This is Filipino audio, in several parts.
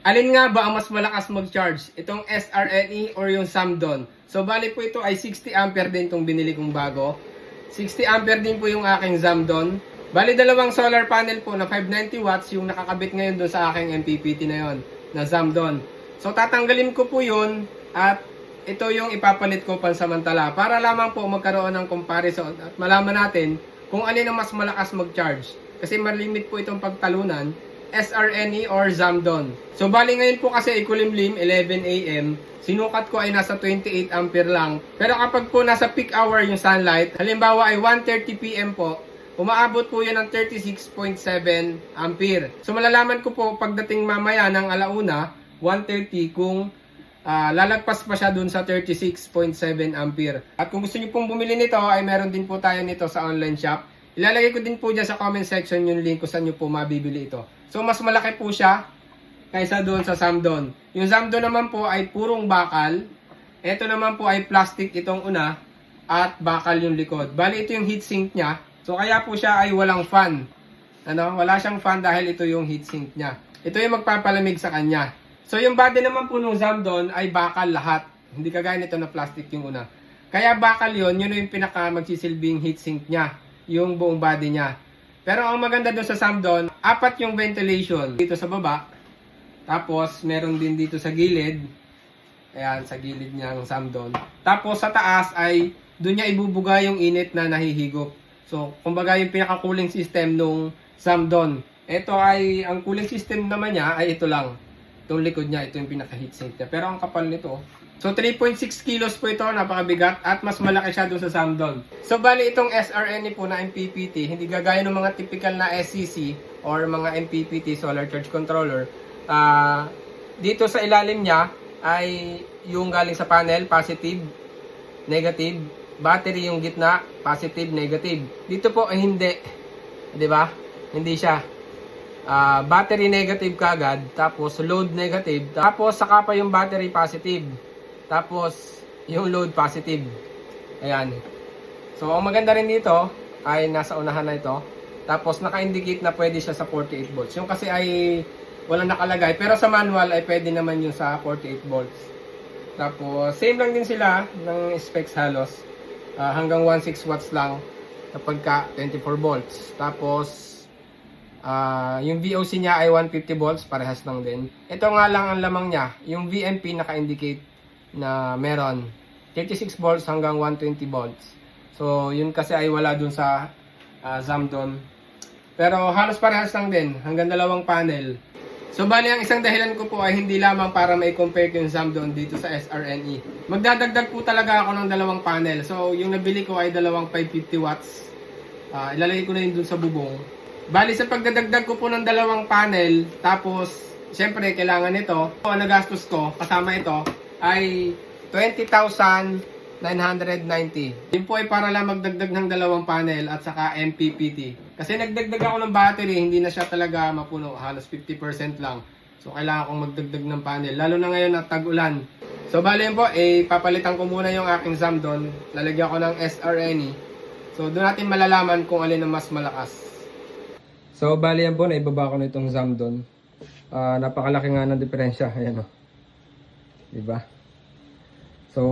Alin nga ba ang mas malakas mag-charge? Itong SRNE or yung Samdon? So bali po ito ay 60 ampere din itong binili kong bago. 60 ampere din po yung aking Samdon. Bali dalawang solar panel po na 590 watts yung nakakabit ngayon doon sa aking MPPT na yon na Samdon. So tatanggalin ko po yun at ito yung ipapalit ko pansamantala para lamang po magkaroon ng comparison at malaman natin kung alin ang mas malakas mag-charge. Kasi malimit po itong pagtalunan, SRNE or Zamdon. So bali ngayon po kasi ay kulimlim, 11 AM. Sinukat ko ay nasa 28 ampere lang. Pero kapag po nasa peak hour yung sunlight, halimbawa ay 1:30 PM po, umaabot po yan ng 36.7 ampere. So malalaman ko po pagdating mamaya ng alauna, 1:30 kung lalagpas pa siya dun sa 36.7 ampere. At kung gusto niyo pong bumili nito, ay meron din po tayo nito sa online shop. Ilalagay ko din po dyan sa comment section yung link kung saan nyo po mabibili ito. So mas malaki po siya kaysa doon sa Zamdon. Yung Zamdon naman po ay purong bakal. Ito naman po ay plastic itong una at bakal yung likod. Bali ito yung heatsink niya. So kaya po siya ay walang fan. Wala siyang fan dahil ito yung heatsink niya. Ito yung magpapalamig sa kanya. So yung body naman po ng Zamdon ay bakal lahat. Hindi kagaya nito na plastic yung una. Kaya bakal yun yung pinaka magsisilbing heatsink niya. Yung buong body niya. Pero ang maganda doon sa Zamdon, 4 yung ventilation dito sa baba. Tapos meron din dito sa gilid. Ayan, sa gilid niya ng Zamdon. Tapos sa taas ay doon niya ibubuga yung init na nahihigop. So kumbaga yung pinaka cooling system nung Zamdon. Ito ay, ang cooling system naman niya ay ito lang. Itong likod niya, ito yung pinaka heatsink niya. Pero ang kapal nito, so 3.6 kilos po ito, napakabigat at mas malaki siya doon sa Zamdon. So bali itong SRNE po na MPPT, hindi gagaya ng mga typical na SCC or mga MPPT solar charge controller. Dito sa ilalim niya ay yung galing sa panel, positive, negative, battery yung gitna, positive, negative. Dito po ay hindi. 'Di ba? Hindi siya. Battery negative kagad, tapos load negative, tapos saka pa yung battery positive. Tapos, yung load positive. Ayan. So, ang maganda rin dito ay nasa unahan na ito. Tapos, naka-indicate na pwede siya sa 48 volts. Yung kasi ay walang nakalagay. Pero sa manual ay pwede naman yung sa 48 volts. Tapos, same lang din sila ng specs halos. Hanggang 16 watts lang kapag ka 24 volts. Tapos, yung VOC niya ay 150 volts. Parehas lang din. Ito nga lang ang lamang niya. Yung VMP naka-indicate na meron 36 volts hanggang 120 volts. So, yun kasi ay wala dun sa Zamdon. Pero halos parehas lang din, hanggang dalawang panel. So, bali ang isang dahilan ko po ay hindi lamang para mai-compare ko yung Zamdon dito sa SRNE. Magdadagdag po talaga ako ng dalawang panel. So, yung nabili ko ay dalawang 550 watts. Ilalagay ko na yun dun sa bubong. Bali sa pagdadagdag ko po ng dalawang panel, tapos, syempre, kailangan ito. Ang nagastos ko, kasama ito, ay 20,990. Yun po ay para lang magdagdag ng dalawang panel at saka MPPT. Kasi nagdagdag ako ng battery, hindi na siya talaga mapuno, halos 50% lang. So kailangan kong magdagdag ng panel, lalo na ngayon at tag-ulan. So bali yun po, papalitan ko muna yung aking Zamdon. Lalagyan ko ng SRNE. So doon natin malalaman kung alin ang mas malakas. So bali yan po, naibaba ko na itong Zamdon. Napakalaki nga ng diferensya, ayan o. Diba? So,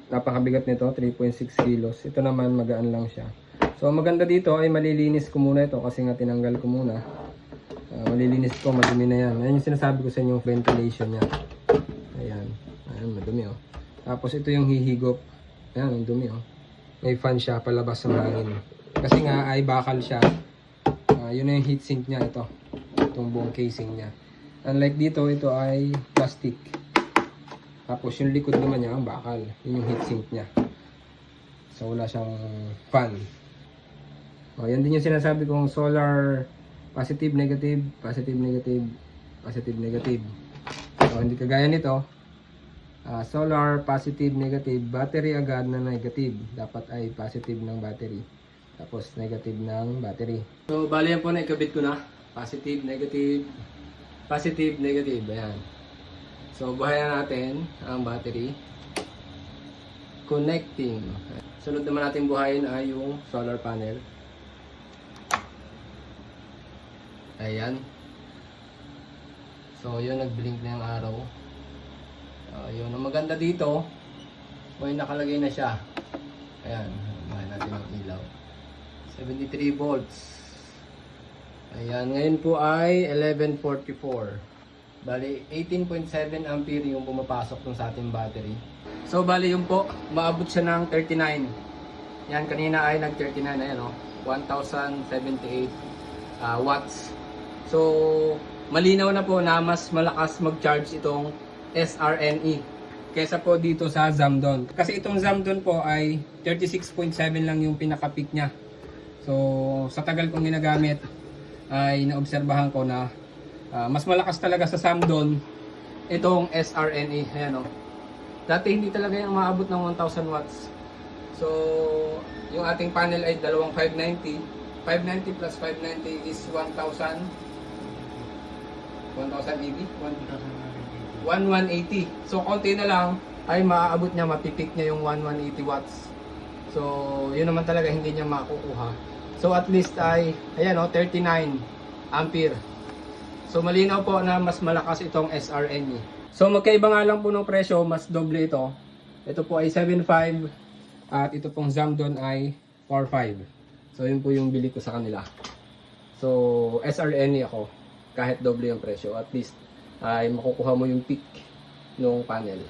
napakabigat nito, 3.6 kilos. Ito naman, magaan lang siya. So, maganda dito ay malilinis ko muna ito kasi nga tinanggal ko muna. Malilinis ko, madumi na yan. Ayan yung sinasabi ko sa inyo, yung ventilation niya. Ayan. Ayan, madumi oh. Tapos ito yung hihigop. Ayan, ang dumi oh. May fan siya, palabas ng hangin. Kasi nga ay bakal siya. Yun na yung heatsink niya ito. Itong buong casing niya. Unlike dito, ito ay plastic. Tapos yung likod naman niya ang bakal. Yun yung heatsink niya. So wala siyang fan. Yan din yung sinasabi kong solar positive, negative, positive, negative, positive, negative. So hindi kagaya nito. Solar positive, negative, battery agad na negative. Dapat ay positive ng battery. Tapos negative ng battery. So bali yan po na ikabit ko na. Positive, negative, positive, negative. Ayan. So, buhayan natin ang battery. Connecting. Sunod naman natin buhayin ay yung solar panel. Ayan. So yun, nag-blink na yung araw. Yun, ang maganda dito, may nakalagay na siya. Ayan, mahin natin ang ilaw. 73 volts. Ayan, ngayon po ay 11:44. Bali, 18.7 ampere yung pumapasok dun sa ating battery. So, bali yung po, maabot siya ng 39. Yan, kanina ay nag-39 na yan, 1078 watts. So, malinaw na po na mas malakas mag-charge itong SRNE kesa po dito sa Zamdon. Kasi itong Zamdon po ay 36.7 lang yung pinaka-peak niya. So, sa tagal kong ginagamit ay naobserbahan ko na mas malakas talaga sa Zamdon itong SRNE. Ayan, dati hindi talaga yung maabot ng 1000 watts. So, yung ating panel ay dalawang 590. 590 plus 590 is 1000. 1000 EV? 1180. So, konti na lang ay maaabot niya, mapipik niya yung 1180 watts. So, yun naman talaga hindi niya makukuha. So, at least ay, ayan 39 ampere. So, malinaw po na mas malakas itong SRNE. So, magkaiba nga lang po ng presyo, mas doble ito. Ito po ay 7.5 at ito pong Zamdon ay 4.5. So, yun po yung bili ko sa kanila. So, SRNE ako. Kahit doble yung presyo, at least ay makukuha mo yung peak ng panel.